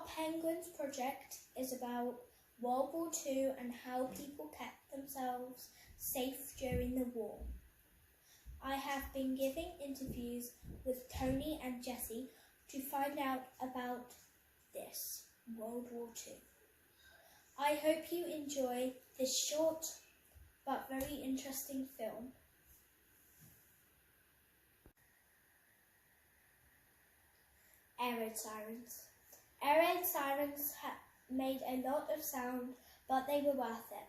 Penguins project is about World War II and how people kept themselves safe during the war. I have been giving interviews with Tony and Jessie to find out about this World War II. I hope you enjoy this short but very interesting film. Air raid sirens. Air raid sirens made a lot of sound, but they were worth it.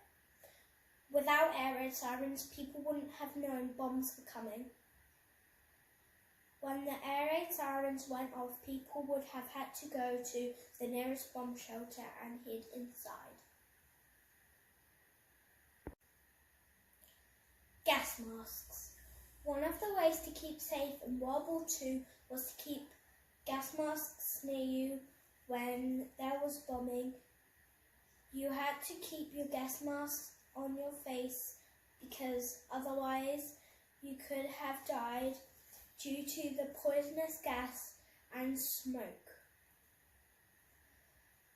Without air raid sirens, people wouldn't have known bombs were coming. When the air raid sirens went off, people would have had to go to the nearest bomb shelter and hid inside. Gas masks. One of the ways to keep safe in World War II was to keep gas masks near you when there was bombing. You had to keep your gas mask on your face because otherwise you could have died due to the poisonous gas and smoke.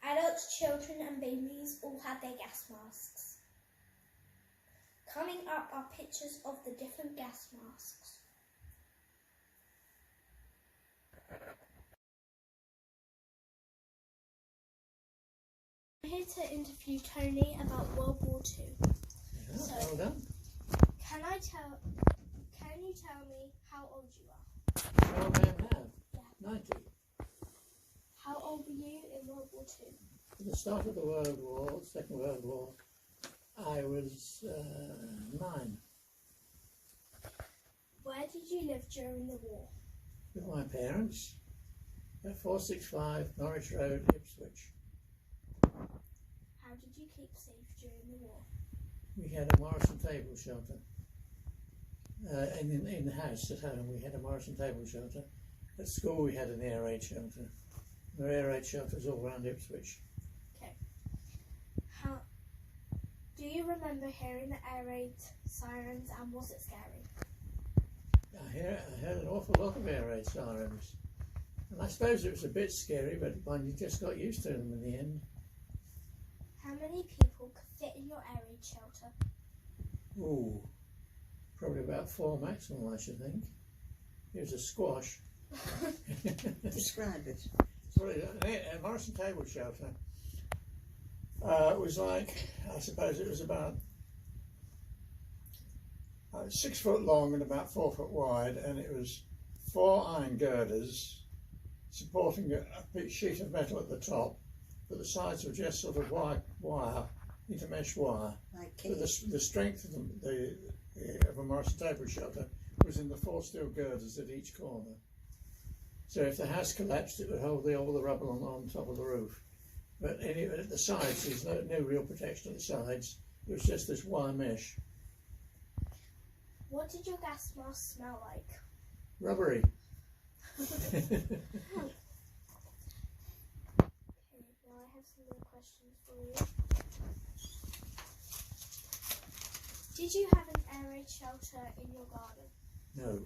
Adults, children and babies all had their gas masks. Coming up are pictures of the different gas masks. I'm here to interview Tony about World War II. Yeah, So, well done. Can you tell me how old you are? How old I am now? Yeah. 90. How old were you in World War II? At the start of the World War, Second World War, I was 9 Where did you live during the war? with my parents at 465 Norwich Road, Ipswich. How did you keep safe during the war? We had a Morrison table shelter. In the house at home we had a Morrison table shelter. At school we had an air raid shelter. There were air raid shelters all around Ipswich. Okay. Do you remember hearing the air raid sirens and was it scary? I heard an awful lot of air raid sirens. And I suppose it was a bit scary, but you just got used to them in the end. How many people could fit in your air raid shelter? Ooh, probably about 4 maximum, I should think. It was a squash. Describe it. A Morrison table shelter was like, I suppose it was about 6 foot long and about 4 foot wide, and it was 4 iron girders supporting a big sheet of metal at the top, but the sides were just sort of wire, intermesh wire. Like But the strength of a Morrison table shelter was in the 4 steel girders at each corner. So if the house collapsed, it would hold all the rubble on top of the roof. But anyway, at the sides, there's no real protection at the sides. It was just this wire mesh. What did your gas mask smell like? Rubbery. Okay, now I have some more questions for you. Did you have an air raid shelter in your garden? No.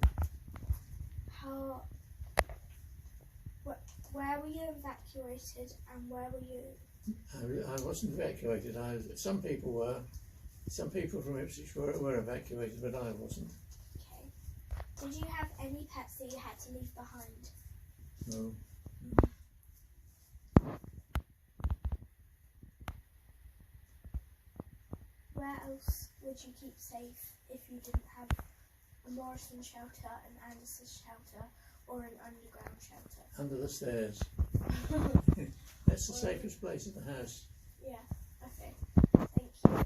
Where were you evacuated and where were you? I wasn't evacuated. Some people were. Some people from Ipswich were evacuated, but I wasn't. Okay. Did you have any pets that you had to leave behind? No. Where else would you keep safe if you didn't have a Morrison shelter, an Anderson shelter, or an underground shelter? Under the stairs. That's the safest place in the house. Yeah, okay. Thank you.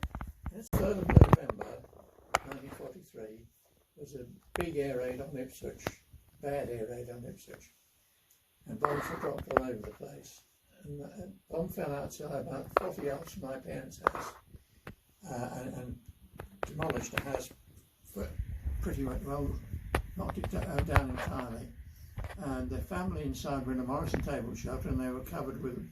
That's 3rd of November 1943 was a big air raid on Ipswich, bad air raid on Ipswich, and bombs were dropped all over the place. And a bomb fell outside about 40 yards from my parents' house and demolished the house pretty much, well, knocked it down entirely. And the family inside were in a Morrison table shelter and they were covered with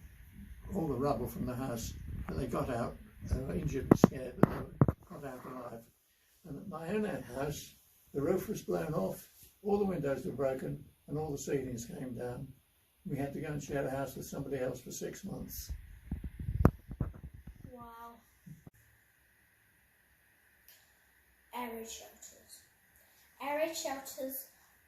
all the rubble from the house, but they got out. They were injured and scared, but they got out alive. And at my own house, the roof was blown off, all the windows were broken, and all the ceilings came down. We had to go and share a house with somebody else for 6 months. Wow. Air raid shelters. Air raid shelters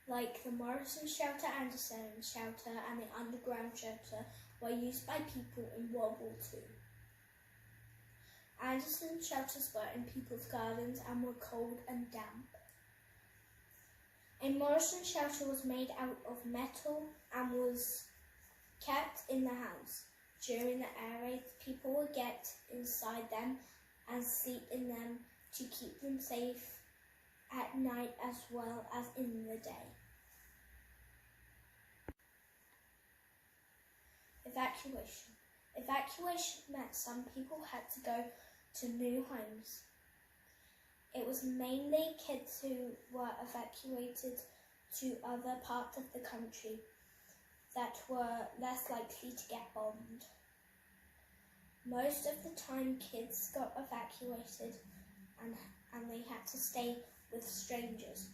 like the Morrison Shelter, Anderson Shelter and the Underground Shelter were used by people in World War II. Anderson shelters were in people's gardens and were cold and damp. A Morrison shelter was made out of metal and was kept in the house. During the air raids, people would get inside them and sleep in them to keep them safe at night as well as in the day. Evacuation. Evacuation meant some people had to go to new homes. It was mainly kids who were evacuated to other parts of the country that were less likely to get bombed. Most of the time kids got evacuated and they had to stay with strangers,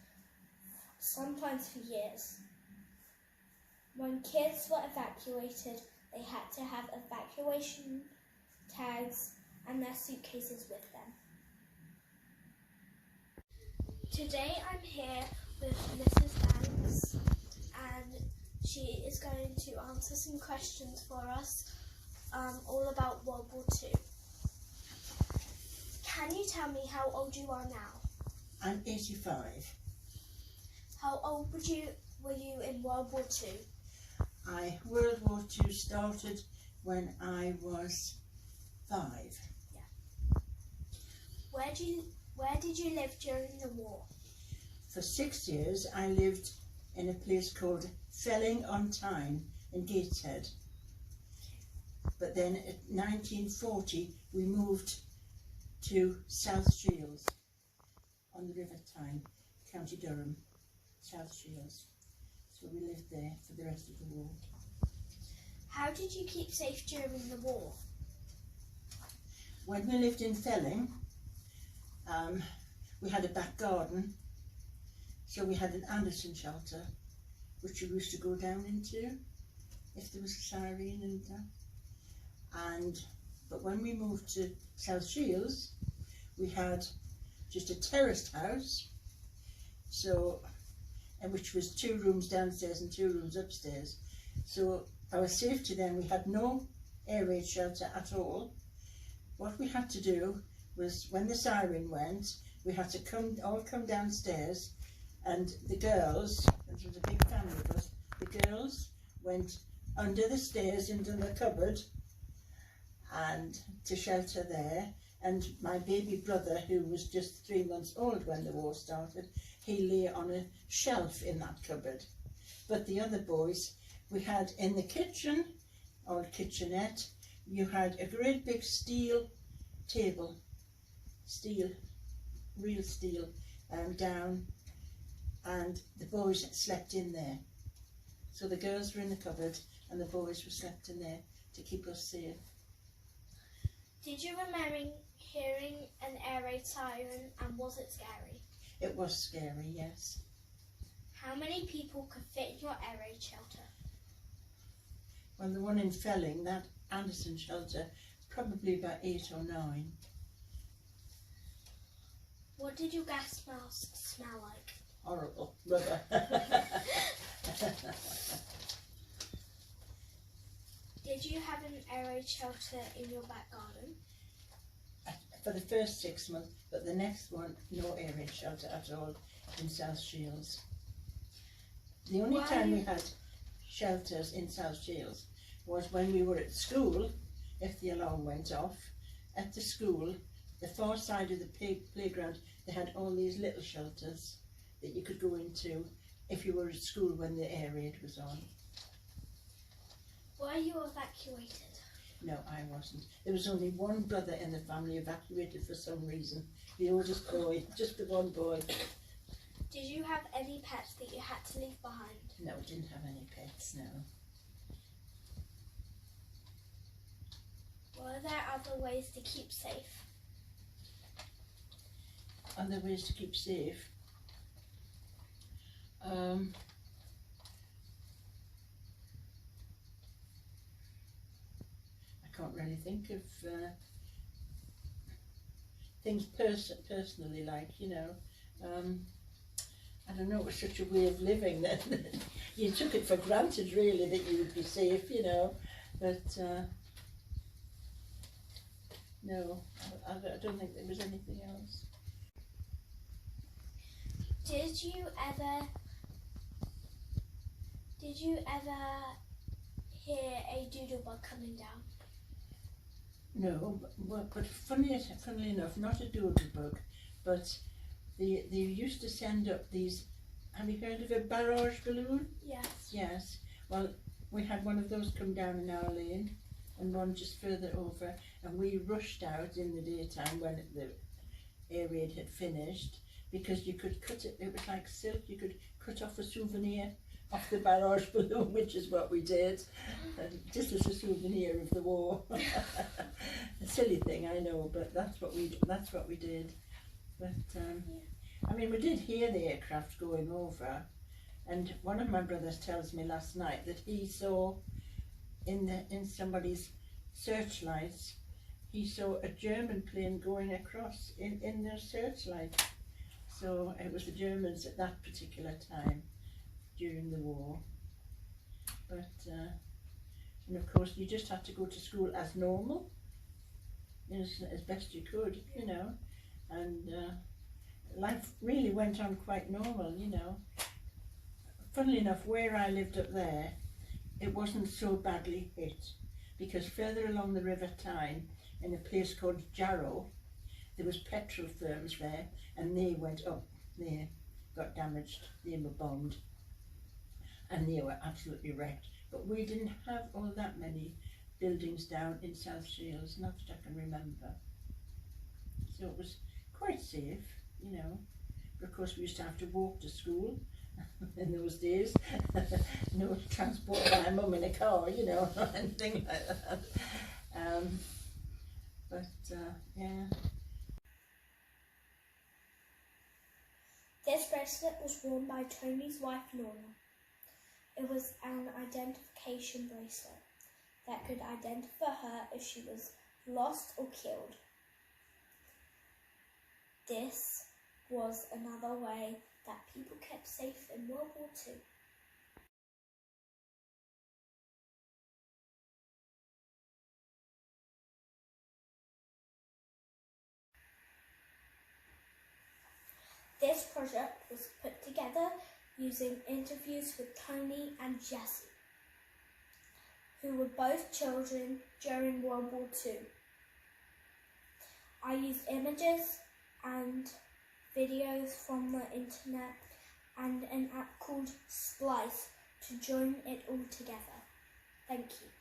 sometimes for years. When kids were evacuated, they had to have evacuation tags and their suitcases with them. Today I'm here with Mrs. Banks and she is going to answer some questions for us all about World War II. Can you tell me how old you are now? I'm 85. How old were you in World War II? World War II started when I was 5. Yeah. Where did you live during the war? For 6 years I lived in a place called Felling-on-Tyne in Gateshead. But then in 1940 we moved to South Shields on the River Tyne, County Durham, South Shields. So we lived there for the rest of the war. How did you keep safe during the war? When we lived in Felling, we had a back garden, so we had an Anderson shelter, which we used to go down into if there was a siren but when we moved to South Shields, we had just a terraced house, which was 2 rooms downstairs and 2 rooms upstairs. So our safety then, we had no air raid shelter at all. What we had to do was, when the siren went, we had to all come downstairs, and the girls, and there was a big family of us, the girls went under the stairs into the cupboard and to shelter there. And my baby brother, who was just 3 months old when the war started, he lay on a shelf in that cupboard. But the other boys, we had in the kitchen, or kitchenette, you had a great big steel table, real steel, down, and the boys slept in there. So the girls were in the cupboard and the boys were slept in there to keep us safe. Did you remember hearing an air raid siren, and was it scary? It was scary, yes. How many people could fit in your air raid shelter? Well, the one in Felling, that Anderson shelter, probably about 8 or 9. What did your gas mask smell like? Horrible, rubber. Did you have an air raid shelter in your back garden? For the first 6 months, but the next one, no air raid shelter at all in South Shields. The only time we had shelters in South Shields was when we were at school. If the alarm went off at the school, the far side of the playground, they had all these little shelters that you could go into if you were at school when the air raid was on. Were you evacuated? No, I wasn't. There was only one brother in the family evacuated for some reason. The oldest boy, just the one boy. Did you have any pets that you had to leave behind? No, we didn't have any pets, no. Were there other ways to keep safe? Other ways to keep safe? can't really think of things personally, like, you know. I don't know, it was such a way of living that you took it for granted, really, that you would be safe, you know. But no, I don't think there was anything else. Did you ever hear a doodlebug coming down? No, but funnily enough, not a doodlebug, but they used to send up these. Have you heard of a barrage balloon? Yes. Yes. Well, we had one of those come down in our lane, and one just further over, and we rushed out in the daytime when the air raid had finished, because you could cut it. It was like silk. You could cut off a souvenir off the barrage balloon, which is what we did, just as a souvenir of the war. A silly thing, I know, but that's what we did. But I mean, we did hear the aircraft going over, and one of my brothers tells me last night that he saw in somebody's searchlights, he saw a German plane going across in their searchlight. So it was the Germans at that particular time during the war. But and of course you just had to go to school as normal, as best you could, you know, and life really went on quite normal, you know. Funnily enough, where I lived up there, it wasn't so badly hit, because further along the River Tyne, in a place called Jarrow, there was petrol firms there, and they went up there, got damaged, they were bombed, and they were absolutely wrecked. But we didn't have all that many buildings down in South Shields, not that I can remember. So it was quite safe, you know. But of course we used to have to walk to school in those days. No transport by mum in a car, you know, or anything like that. Yeah. This bracelet was worn by Tony's wife Lorna. It was an identification bracelet that could identify her if she was lost or killed. This was another way that people kept safe in World War II. This project was put together using interviews with Tony and Jessie, who were both children during World War II. I used images and videos from the internet and an app called Splice to join it all together. Thank you.